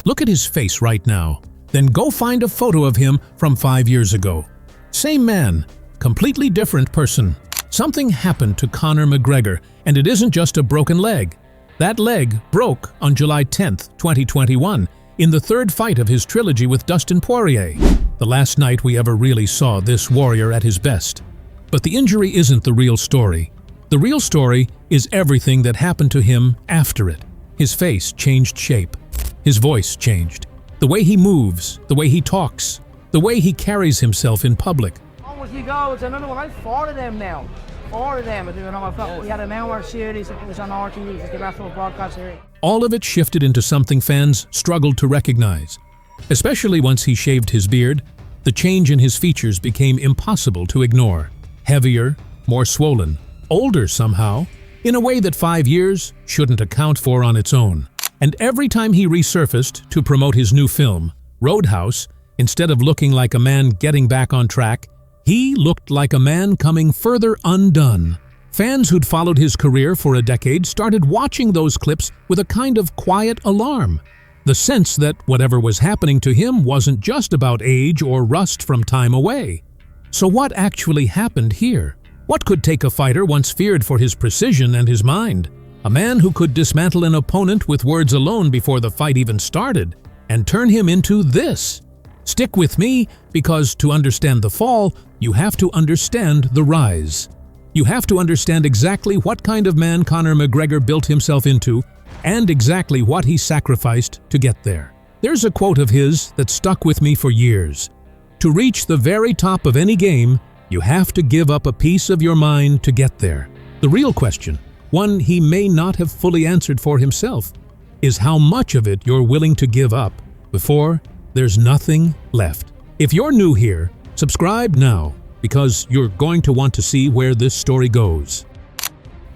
Look at his face right now. Then go find a photo of him from 5 years ago. Same man, completely different person. Something happened to Conor McGregor, and it isn't just a broken leg. That leg broke on July 10th, 2021, in the third fight of his trilogy with Dustin Poirier, the last night we ever really saw this warrior at his best. But the injury isn't the real story. The real story is everything that happened to him after it. His face changed shape. His voice changed. The way he moves, the way he talks, the way he carries himself in public. On with you go, it's another one. I 4 of them now. 4 of them. We had an hour series, it was on RTE, it's the national broadcast series. All of it shifted into something fans struggled to recognize. Especially once he shaved his beard, the change in his features became impossible to ignore. Heavier, more swollen, older somehow, in a way that 5 years shouldn't account for on its own. And every time he resurfaced to promote his new film, Roadhouse, instead of looking like a man getting back on track, he looked like a man coming further undone. Fans who'd followed his career for a decade started watching those clips with a kind of quiet alarm. The sense that whatever was happening to him wasn't just about age or rust from time away. So what actually happened here? What could take a fighter once feared for his precision and his mind? A man who could dismantle an opponent with words alone before the fight even started, and turn him into this. Stick with me, because to understand the fall, you have to understand the rise. You have to understand exactly what kind of man Conor McGregor built himself into, and exactly what he sacrificed to get there. There's a quote of his that stuck with me for years. To reach the very top of any game, you have to give up a piece of your mind to get there. The real question, one he may not have fully answered for himself, is how much of it you're willing to give up before there's nothing left. If you're new here, subscribe now, because you're going to want to see where this story goes.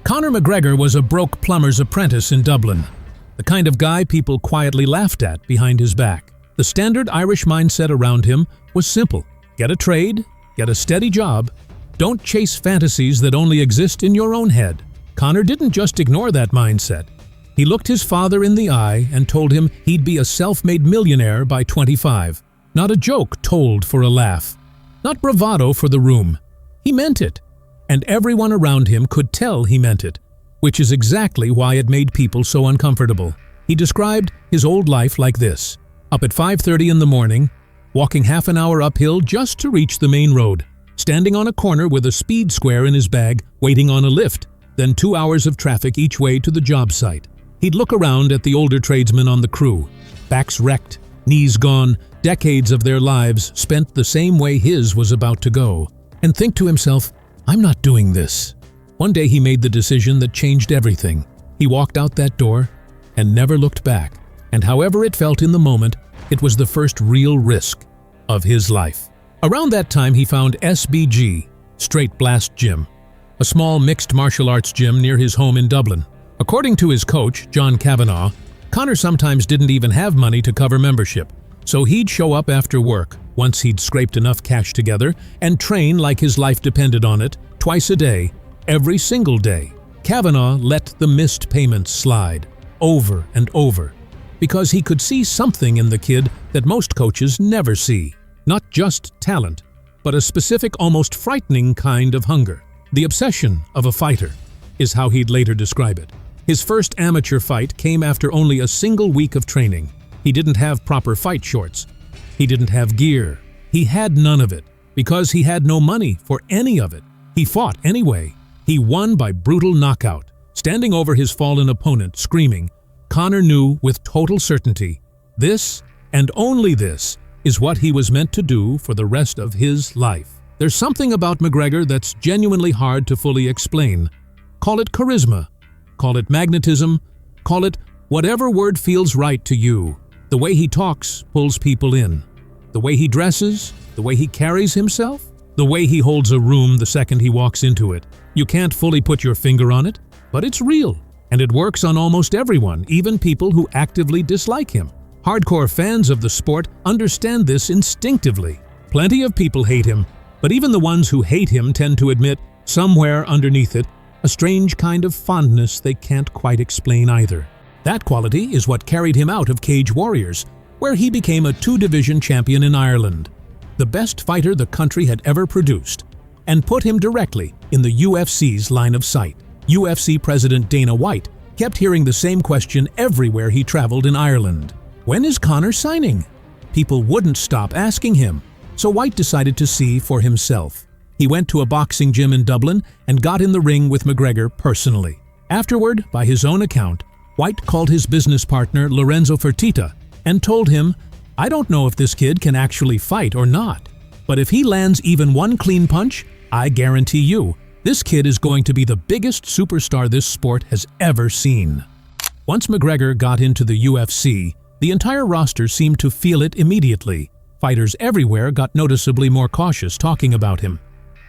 Conor McGregor was a broke plumber's apprentice in Dublin, the kind of guy people quietly laughed at behind his back. The standard Irish mindset around him was simple. Get a trade, get a steady job, don't chase fantasies that only exist in your own head. Conor didn't just ignore that mindset. He looked his father in the eye and told him he'd be a self-made millionaire by 25. Not a joke told for a laugh. Not bravado for the room. He meant it. And everyone around him could tell he meant it, which is exactly why it made people so uncomfortable. He described his old life like this: up at 5:30 in the morning, walking half an hour uphill just to reach the main road, standing on a corner with a speed square in his bag, waiting on a lift, then 2 hours of traffic each way to the job site. He'd look around at the older tradesmen on the crew, backs wrecked, knees gone, decades of their lives spent the same way his was about to go, and think to himself, I'm not doing this. One day he made the decision that changed everything. He walked out that door and never looked back, and however it felt in the moment, it was the first real risk of his life. Around that time he found SBG, Straight Blast Gym, a small mixed martial arts gym near his home in Dublin. According to his coach, John Kavanagh, Conor sometimes didn't even have money to cover membership, so he'd show up after work, once he'd scraped enough cash together, and train like his life depended on it, twice a day, every single day. Kavanagh let the missed payments slide, over and over, because he could see something in the kid that most coaches never see. Not just talent, but a specific, almost frightening kind of hunger. The obsession of a fighter is how he'd later describe it. His first amateur fight came after only a single week of training. He didn't have proper fight shorts. He didn't have gear. He had none of it, because he had no money for any of it. He fought anyway. He won by brutal knockout. Standing over his fallen opponent, screaming, Conor knew with total certainty, this, and only this, is what he was meant to do for the rest of his life. There's something about McGregor that's genuinely hard to fully explain. Call it charisma, call it magnetism, call it whatever word feels right to you. The way he talks pulls people in. The way he dresses, the way he carries himself, the way he holds a room the second he walks into it. You can't fully put your finger on it, but it's real. And it works on almost everyone, even people who actively dislike him. Hardcore fans of the sport understand this instinctively. Plenty of people hate him, but even the ones who hate him tend to admit, somewhere underneath it, a strange kind of fondness they can't quite explain either. That quality is what carried him out of Cage Warriors, where he became a two-division champion in Ireland, the best fighter the country had ever produced, and put him directly in the UFC's line of sight. UFC President Dana White kept hearing the same question everywhere he traveled in Ireland. When is Conor signing? People wouldn't stop asking him, so White decided to see for himself. He went to a boxing gym in Dublin and got in the ring with McGregor personally. Afterward, by his own account, White called his business partner Lorenzo Fertitta and told him, "I don't know if this kid can actually fight or not, but if he lands even one clean punch, I guarantee you, this kid is going to be the biggest superstar this sport has ever seen." Once McGregor got into the UFC, the entire roster seemed to feel it immediately. Fighters everywhere got noticeably more cautious talking about him.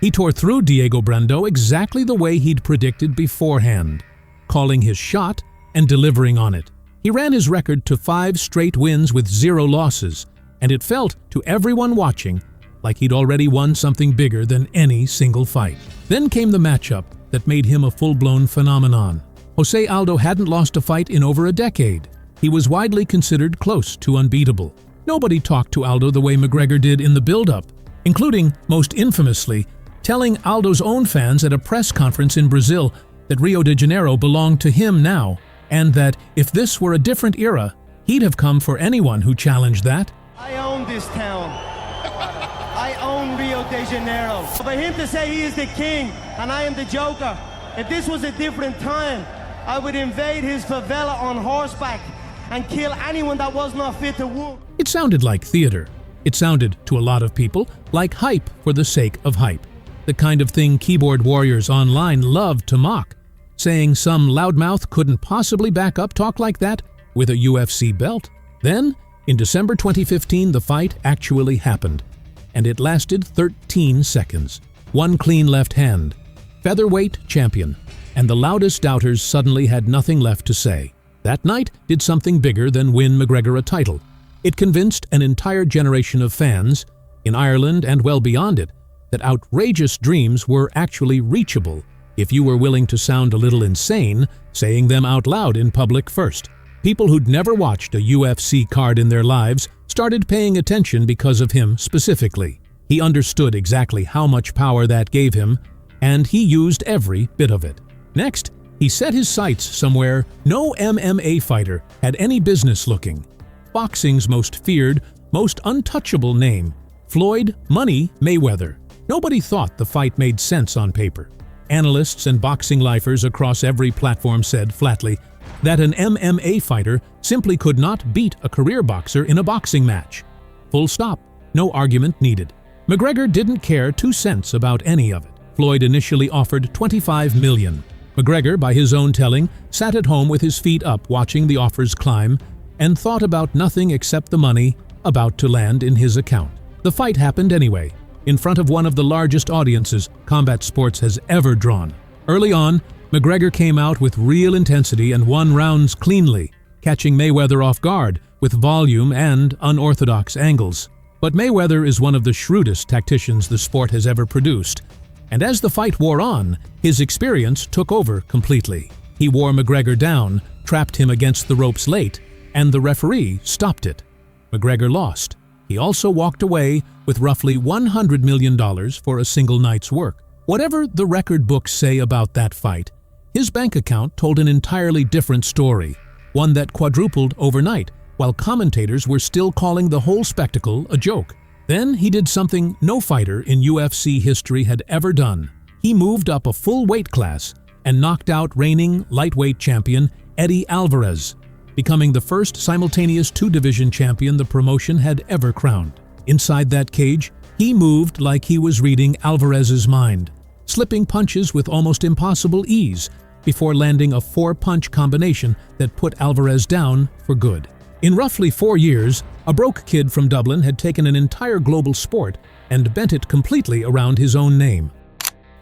He tore through Diego Brando exactly the way he'd predicted beforehand, calling his shot and delivering on it. He ran his record to 5 straight wins with 0 losses, and it felt to everyone watching like he'd already won something bigger than any single fight. Then came the matchup that made him a full-blown phenomenon. José Aldo hadn't lost a fight in over a decade. He was widely considered close to unbeatable. Nobody talked to Aldo the way McGregor did in the build-up, including, most infamously, telling Aldo's own fans at a press conference in Brazil that Rio de Janeiro belonged to him now, and that if this were a different era, he'd have come for anyone who challenged that. I own this town. I own Rio de Janeiro. For him to say he is the king and I am the joker, if this was a different time, I would invade his favela on horseback and kill anyone that was not fit to whoop. It sounded like theater. It sounded, to a lot of people, like hype for the sake of hype. The kind of thing keyboard warriors online loved to mock, saying some loudmouth couldn't possibly back up talk like that with a UFC belt. Then, in December 2015, the fight actually happened, and it lasted 13 seconds. One clean left hand, featherweight champion, and the loudest doubters suddenly had nothing left to say. That night did something bigger than win McGregor a title. It convinced an entire generation of fans, in Ireland and well beyond it, that outrageous dreams were actually reachable if you were willing to sound a little insane, saying them out loud in public first. People who'd never watched a UFC card in their lives started paying attention because of him specifically. He understood exactly how much power that gave him, and he used every bit of it. Next, he set his sights somewhere no MMA fighter had any business looking. Boxing's most feared, most untouchable name, Floyd "Money" Mayweather. Nobody thought the fight made sense on paper. Analysts and boxing lifers across every platform said flatly that an MMA fighter simply could not beat a career boxer in a boxing match. Full stop. No argument needed. McGregor didn't care 2 cents about any of it. Floyd initially offered $25 million. McGregor, by his own telling, sat at home with his feet up watching the offers climb and thought about nothing except the money about to land in his account. The fight happened anyway, in front of one of the largest audiences combat sports has ever drawn. Early on, McGregor came out with real intensity and won rounds cleanly, catching Mayweather off guard with volume and unorthodox angles. But Mayweather is one of the shrewdest tacticians the sport has ever produced, and as the fight wore on, his experience took over completely. He wore McGregor down, trapped him against the ropes late, and the referee stopped it. McGregor lost. He also walked away with roughly $100 million for a single night's work. Whatever the record books say about that fight, his bank account told an entirely different story, one that quadrupled overnight, while commentators were still calling the whole spectacle a joke. Then he did something no fighter in UFC history had ever done. He moved up a full weight class and knocked out reigning lightweight champion Eddie Alvarez, becoming the first simultaneous two-division champion the promotion had ever crowned. Inside that cage, he moved like he was reading Alvarez's mind, slipping punches with almost impossible ease before landing a 4-punch combination that put Alvarez down for good. In roughly 4 years, a broke kid from Dublin had taken an entire global sport and bent it completely around his own name.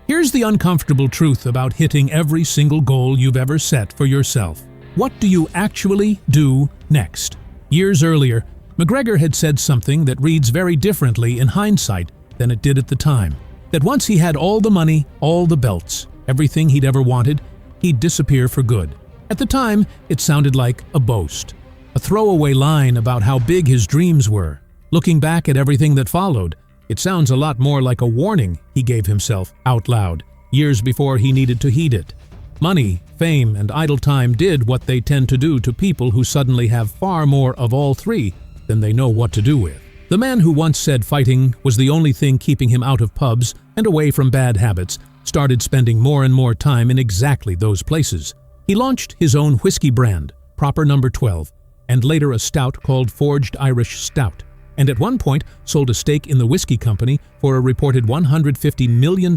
Here's the uncomfortable truth about hitting every single goal you've ever set for yourself. What do you actually do next? Years earlier, McGregor had said something that reads very differently in hindsight than it did at the time. That once he had all the money, all the belts, everything he'd ever wanted, he'd disappear for good. At the time, it sounded like a boast. a throwaway line about how big his dreams were. Looking back at everything that followed, it sounds a lot more like a warning he gave himself out loud, years before he needed to heed it. Money, fame, and idle time did what they tend to do to people who suddenly have far more of all three than they know what to do with. The man who once said fighting was the only thing keeping him out of pubs and away from bad habits started spending more and more time in exactly those places. He launched his own whiskey brand, Proper No. 12, and later a stout called Forged Irish Stout, and at one point sold a stake in the whiskey company for a reported $150 million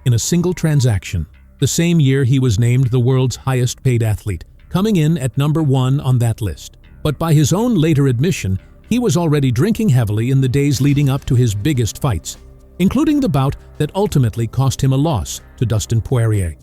in a single transaction. The same year he was named the world's highest-paid athlete, coming in at number 1 on that list. But by his own later admission, he was already drinking heavily in the days leading up to his biggest fights, including the bout that ultimately cost him a loss to Dustin Poirier.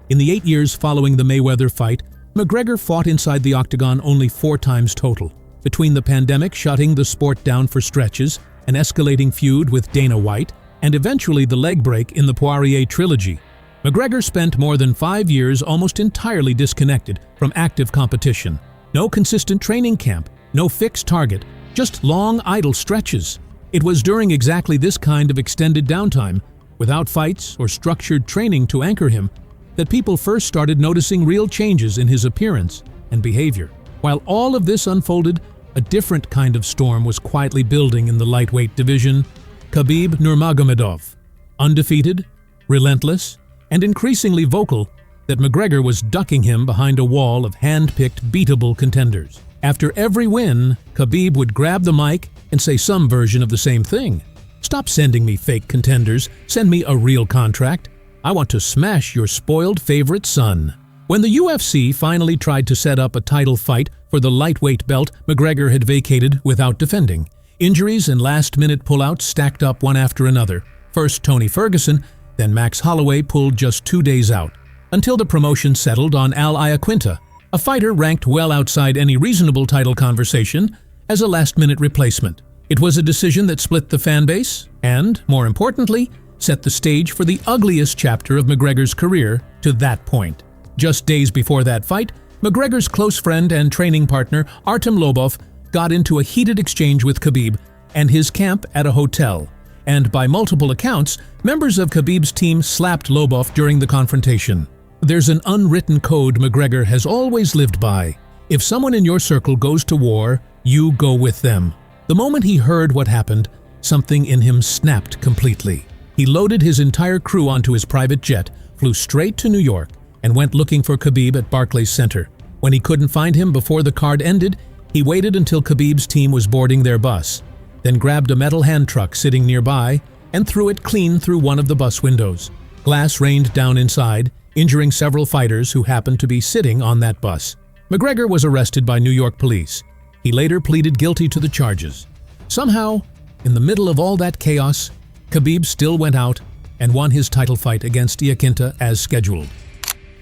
In the 8 years following the Mayweather fight, McGregor fought inside the octagon only 4 times total. Between the pandemic shutting the sport down for stretches, an escalating feud with Dana White, and eventually the leg break in the Poirier trilogy, McGregor spent more than 5 years almost entirely disconnected from active competition. No consistent training camp, no fixed target, just long idle stretches. It was during exactly this kind of extended downtime, without fights or structured training to anchor him, that people first started noticing real changes in his appearance and behavior. While all of this unfolded, a different kind of storm was quietly building in the lightweight division. Khabib Nurmagomedov, undefeated, relentless, and increasingly vocal, that McGregor was ducking him behind a wall of hand-picked beatable contenders. After every win, Khabib would grab the mic and say some version of the same thing. "Stop sending me fake contenders, send me a real contract. I want to smash your spoiled favorite son." When the UFC finally tried to set up a title fight for the lightweight belt McGregor had vacated without defending, injuries and last-minute pullouts stacked up one after another. First Tony Ferguson, then Max Holloway pulled just 2 days out, until the promotion settled on Al Iaquinta, a fighter ranked well outside any reasonable title conversation, as a last-minute replacement. It was a decision that split the fan base and, more importantly, set the stage for the ugliest chapter of McGregor's career to that point. Just days before that fight, McGregor's close friend and training partner Artem Lobov got into a heated exchange with Khabib and his camp at a hotel, and by multiple accounts, members of Khabib's team slapped Lobov during the confrontation. There's an unwritten code McGregor has always lived by. If someone in your circle goes to war, you go with them. The moment he heard what happened, something in him snapped completely. He loaded his entire crew onto his private jet, flew straight to New York, and went looking for Khabib at Barclays Center. When he couldn't find him before the card ended, he waited until Khabib's team was boarding their bus, then grabbed a metal hand truck sitting nearby and threw it clean through one of the bus windows. Glass rained down inside, injuring several fighters who happened to be sitting on that bus. McGregor was arrested by New York police. He later pleaded guilty to the charges. Somehow, in the middle of all that chaos, Khabib still went out and won his title fight against Iaquinta as scheduled.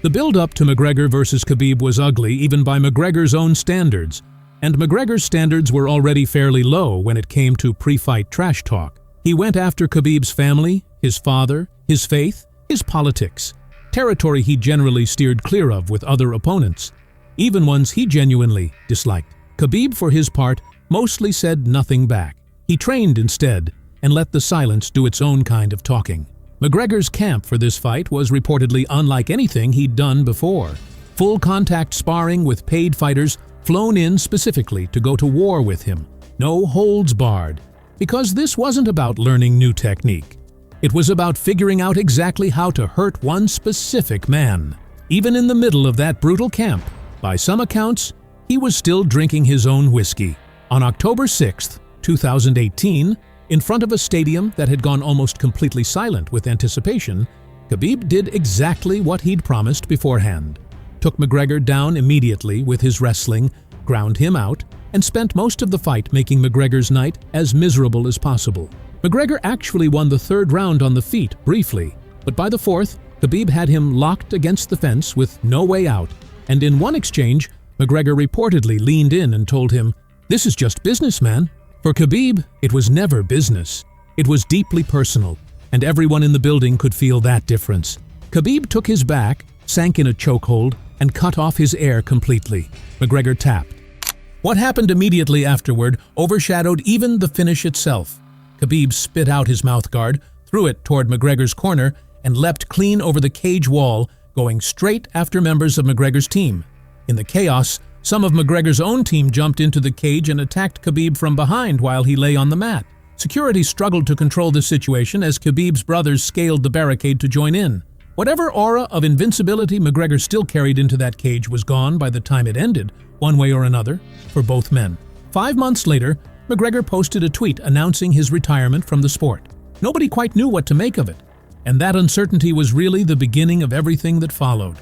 The build-up to McGregor versus Khabib was ugly even by McGregor's own standards, and McGregor's standards were already fairly low when it came to pre-fight trash talk. He went after Khabib's family, his father, his faith, his politics, territory he generally steered clear of with other opponents, even ones he genuinely disliked. Khabib, for his part, mostly said nothing back. He trained instead and let the silence do its own kind of talking. McGregor's camp for this fight was reportedly unlike anything he'd done before. Full contact sparring with paid fighters flown in specifically to go to war with him. No holds barred. Because this wasn't about learning new technique. It was about figuring out exactly how to hurt one specific man. Even in the middle of that brutal camp, by some accounts, he was still drinking his own whiskey. On October 6, 2018, in front of a stadium that had gone almost completely silent with anticipation, Khabib did exactly what he'd promised beforehand. Took McGregor down immediately with his wrestling, ground him out, and spent most of the fight making McGregor's night as miserable as possible. McGregor actually won the 3rd round on the feet briefly, but by the 4th, Khabib had him locked against the fence with no way out, and in one exchange, McGregor reportedly leaned in and told him, "This is just business, man." For Khabib, it was never business. It was deeply personal, and everyone in the building could feel that difference. Khabib took his back, sank in a chokehold, and cut off his air completely. McGregor tapped. What happened immediately afterward overshadowed even the finish itself. Khabib spit out his mouthguard, threw it toward McGregor's corner, and leapt clean over the cage wall, going straight after members of McGregor's team. In the chaos, some of McGregor's own team jumped into the cage and attacked Khabib from behind while he lay on the mat. Security struggled to control the situation as Khabib's brothers scaled the barricade to join in. Whatever aura of invincibility McGregor still carried into that cage was gone by the time it ended, one way or another, for both men. 5 months later, McGregor posted a tweet announcing his retirement from the sport. Nobody quite knew what to make of it, and that uncertainty was really the beginning of everything that followed.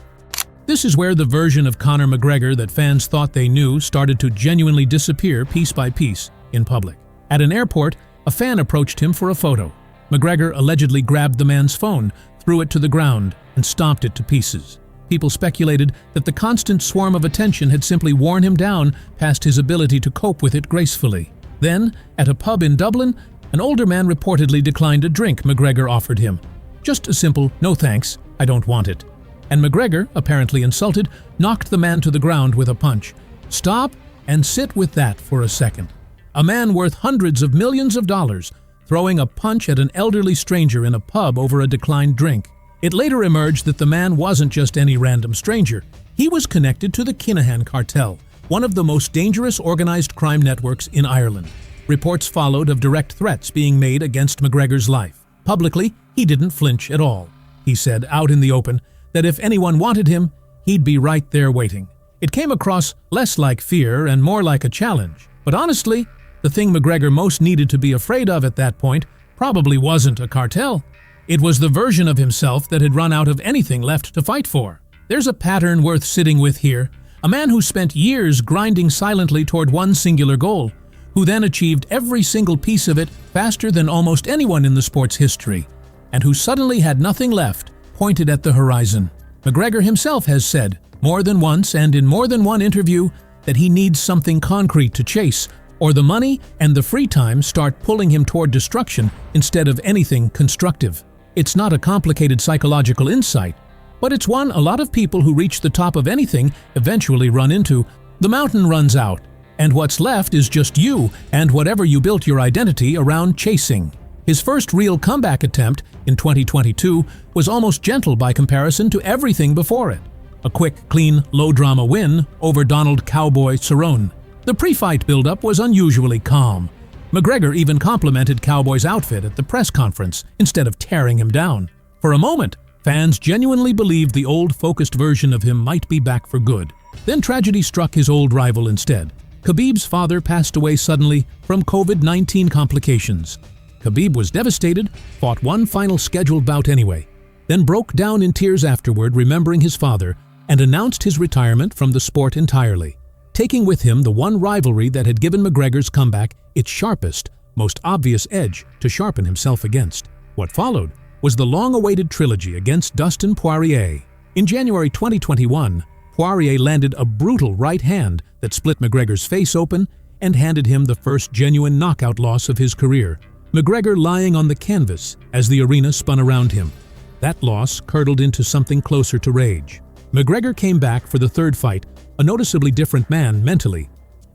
This is where the version of Conor McGregor that fans thought they knew started to genuinely disappear piece by piece in public. At an airport, a fan approached him for a photo. McGregor allegedly grabbed the man's phone, threw it to the ground, and stomped it to pieces. People speculated that the constant swarm of attention had simply worn him down past his ability to cope with it gracefully. Then, at a pub in Dublin, an older man reportedly declined a drink McGregor offered him. Just a simple, "No thanks, I don't want it." And McGregor, apparently insulted, knocked the man to the ground with a punch. Stop and sit with that for a second. A man worth hundreds of millions of dollars throwing a punch at an elderly stranger in a pub over a declined drink. It later emerged that the man wasn't just any random stranger. He was connected to the Kinahan cartel, one of the most dangerous organized crime networks in Ireland. Reports followed of direct threats being made against McGregor's life. Publicly, he didn't flinch at all. He said out in the open that if anyone wanted him, he'd be right there waiting. It came across less like fear and more like a challenge. But honestly, the thing McGregor most needed to be afraid of at that point probably wasn't a cartel. It was the version of himself that had run out of anything left to fight for. There's a pattern worth sitting with here. A man who spent years grinding silently toward one singular goal, who then achieved every single piece of it faster than almost anyone in the sport's history, and who suddenly had nothing left, pointed at the horizon. McGregor himself has said, more than once and in more than one interview, that he needs something concrete to chase, or the money and the free time start pulling him toward destruction instead of anything constructive. It's not a complicated psychological insight, but it's one a lot of people who reach the top of anything eventually run into. The mountain runs out, and what's left is just you and whatever you built your identity around chasing. His first real comeback attempt in 2022 was almost gentle by comparison to everything before it. A quick, clean, low-drama win over Donald "Cowboy" Cerrone. The pre-fight build-up was unusually calm. McGregor even complimented Cowboy's outfit at the press conference instead of tearing him down. For a moment, fans genuinely believed the old, focused version of him might be back for good. Then tragedy struck his old rival instead. Khabib's father passed away suddenly from COVID-19 complications. Khabib was devastated, fought one final scheduled bout anyway, then broke down in tears afterward remembering his father and announced his retirement from the sport entirely, taking with him the one rivalry that had given McGregor's comeback its sharpest, most obvious edge to sharpen himself against. What followed was the long-awaited trilogy against Dustin Poirier. In January 2021, Poirier landed a brutal right hand that split McGregor's face open and handed him the first genuine knockout loss of his career. McGregor lying on the canvas as the arena spun around him. That loss curdled into something closer to rage. McGregor came back for the third fight, a noticeably different man mentally,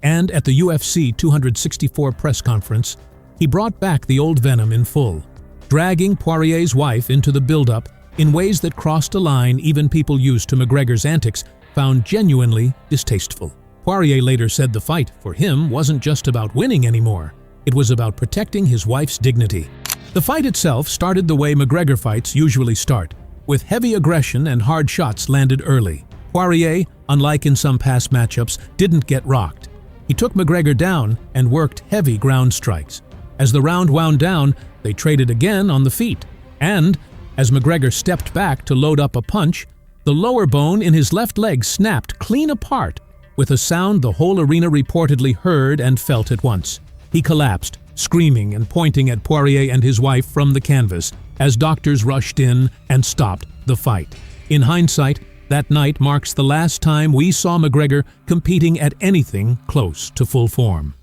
and at the UFC 264 press conference, he brought back the old venom in full, dragging Poirier's wife into the build-up in ways that crossed a line even people used to McGregor's antics found genuinely distasteful. Poirier later said the fight, for him, wasn't just about winning anymore. It was about protecting his wife's dignity. The fight itself started the way McGregor fights usually start, with heavy aggression and hard shots landed early. Poirier, unlike in some past matchups, didn't get rocked. He took McGregor down and worked heavy ground strikes. As the round wound down, they traded again on the feet. And, as McGregor stepped back to load up a punch, the lower bone in his left leg snapped clean apart, with a sound the whole arena reportedly heard and felt at once. He collapsed, screaming and pointing at Poirier and his wife from the canvas as doctors rushed in and stopped the fight. In hindsight, that night marks the last time we saw McGregor competing at anything close to full form.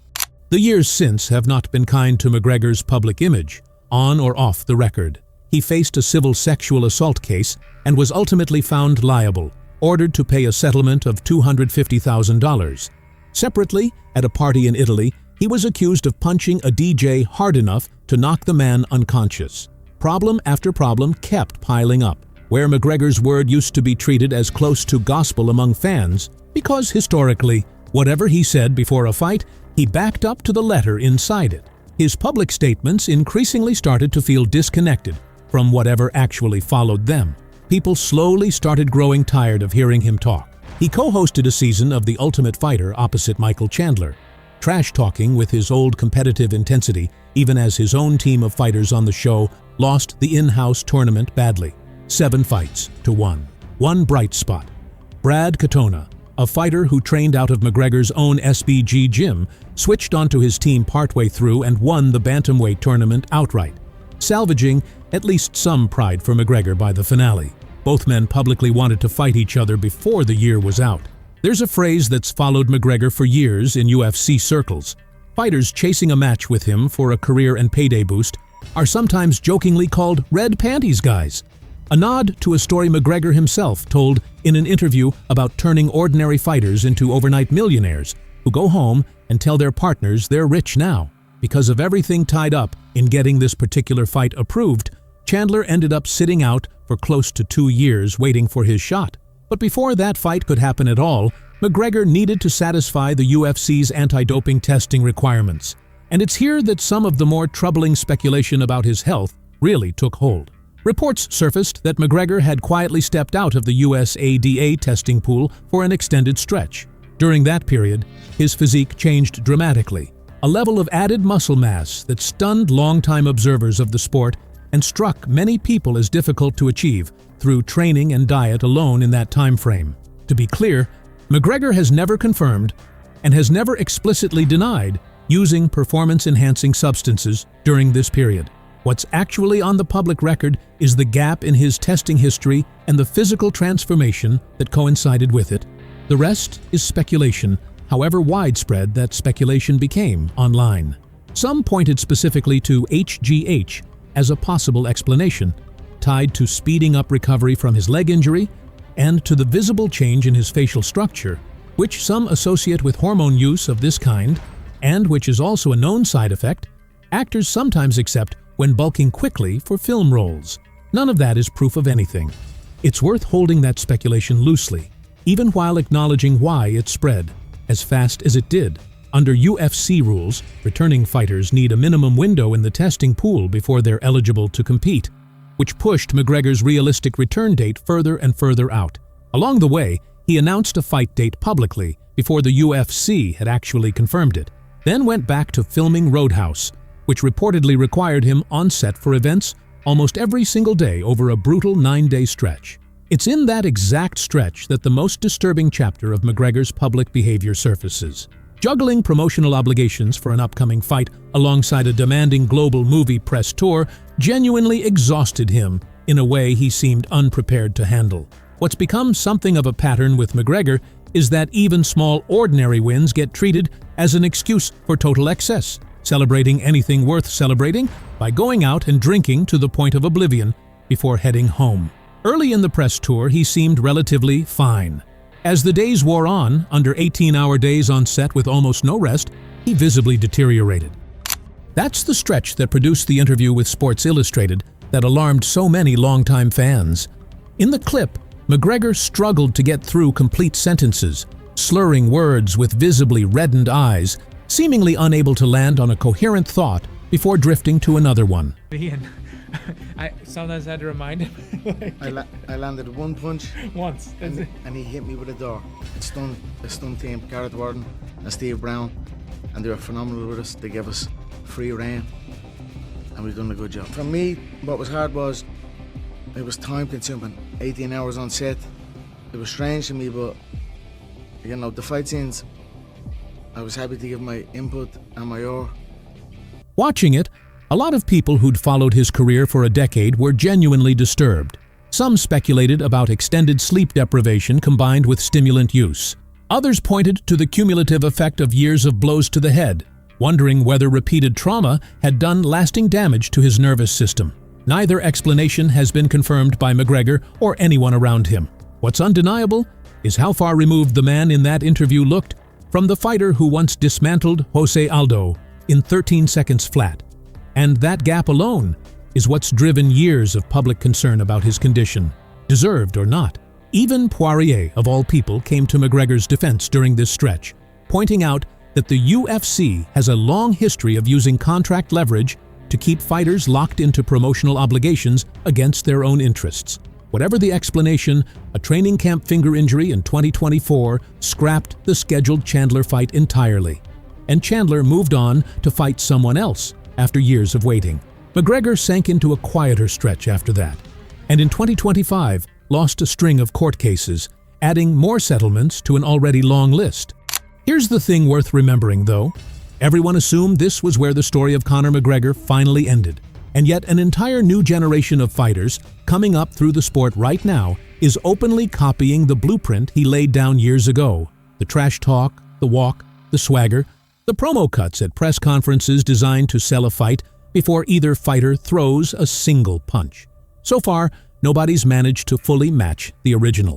The years since have not been kind to McGregor's public image, on or off the record. He faced a civil sexual assault case and was ultimately found liable, ordered to pay a settlement of $250,000. Separately, at a party in Italy, he was accused of punching a DJ hard enough to knock the man unconscious. Problem after problem kept piling up, where McGregor's word used to be treated as close to gospel among fans, because historically, whatever he said before a fight, he backed up to the letter inside it. His public statements increasingly started to feel disconnected from whatever actually followed them. People slowly started growing tired of hearing him talk. He co-hosted a season of The Ultimate Fighter opposite Michael Chandler, trash-talking with his old competitive intensity, even as his own team of fighters on the show lost the in-house tournament badly, 7 fights to 1. One bright spot. Brad Katona, a fighter who trained out of McGregor's own SBG gym, switched onto his team partway through and won the bantamweight tournament outright, salvaging at least some pride for McGregor by the finale. Both men publicly wanted to fight each other before the year was out. There's a phrase that's followed McGregor for years in UFC circles. Fighters chasing a match with him for a career and payday boost are sometimes jokingly called red panties guys, a nod to a story McGregor himself told in an interview about turning ordinary fighters into overnight millionaires who go home and tell their partners they're rich now. Because of everything tied up in getting this particular fight approved, Chandler ended up sitting out for close to 2 years waiting for his shot. But before that fight could happen at all, McGregor needed to satisfy the UFC's anti-doping testing requirements. And it's here that some of the more troubling speculation about his health really took hold. Reports surfaced that McGregor had quietly stepped out of the USADA testing pool for an extended stretch. During that period, his physique changed dramatically, a level of added muscle mass that stunned longtime observers of the sport and struck many people as difficult to achieve through training and diet alone in that time frame. To be clear, McGregor has never confirmed and has never explicitly denied using performance-enhancing substances during this period. What's actually on the public record is the gap in his testing history and the physical transformation that coincided with it. The rest is speculation, however widespread that speculation became online. Some pointed specifically to HGH as a possible explanation, tied to speeding up recovery from his leg injury and to the visible change in his facial structure, which some associate with hormone use of this kind, and which is also a known side effect actors sometimes accept when bulking quickly for film roles. None of that is proof of anything. It's worth holding that speculation loosely, even while acknowledging why it spread as fast as it did. Under UFC rules, returning fighters need a minimum window in the testing pool before they're eligible to compete, which pushed McGregor's realistic return date further and further out. Along the way, he announced a fight date publicly before the UFC had actually confirmed it, then went back to filming Roadhouse, which reportedly required him on set for events almost every single day over a brutal 9-day stretch. It's in that exact stretch that the most disturbing chapter of McGregor's public behavior surfaces. Juggling promotional obligations for an upcoming fight alongside a demanding global movie press tour genuinely exhausted him in a way he seemed unprepared to handle. What's become something of a pattern with McGregor is that even small ordinary wins get treated as an excuse for total excess, celebrating anything worth celebrating by going out and drinking to the point of oblivion before heading home. Early in the press tour, he seemed relatively fine. As the days wore on, under 18-hour days on set with almost no rest, he visibly deteriorated. That's the stretch that produced the interview with Sports Illustrated that alarmed so many longtime fans. In the clip, McGregor struggled to get through complete sentences, slurring words with visibly reddened eyes, seemingly unable to land on a coherent thought before drifting to another one. Ian, I sometimes had to remind him. I landed one punch Once. and he hit me with a door. It stunned team, Garrett Warden and Steve Brown, and they were phenomenal with us. They gave us free rein and we've done a good job. For me, what was hard was it was time consuming, 18 hours on set. It was strange to me, but you know, the fight scenes, I was happy to give my input and my oar. Watching it, a lot of people who'd followed his career for a decade were genuinely disturbed. Some speculated about extended sleep deprivation combined with stimulant use. Others pointed to the cumulative effect of years of blows to the head, wondering whether repeated trauma had done lasting damage to his nervous system. Neither explanation has been confirmed by McGregor or anyone around him. What's undeniable is how far removed the man in that interview looked from the fighter who once dismantled José Aldo in 13 seconds flat. And that gap alone is what's driven years of public concern about his condition, deserved or not. Even Poirier, of all people, came to McGregor's defense during this stretch, pointing out that the UFC has a long history of using contract leverage to keep fighters locked into promotional obligations against their own interests. Whatever the explanation, a training camp finger injury in 2024 scrapped the scheduled Chandler fight entirely, and Chandler moved on to fight someone else after years of waiting. McGregor sank into a quieter stretch after that, and in 2025 lost a string of court cases, adding more settlements to an already long list. Here's the thing worth remembering, though. Everyone assumed this was where the story of Conor McGregor finally ended, and yet an entire new generation of fighters coming up through the sport right now is openly copying the blueprint he laid down years ago. The trash talk, the walk, the swagger, the promo cuts at press conferences designed to sell a fight before either fighter throws a single punch. So far, nobody's managed to fully match the original.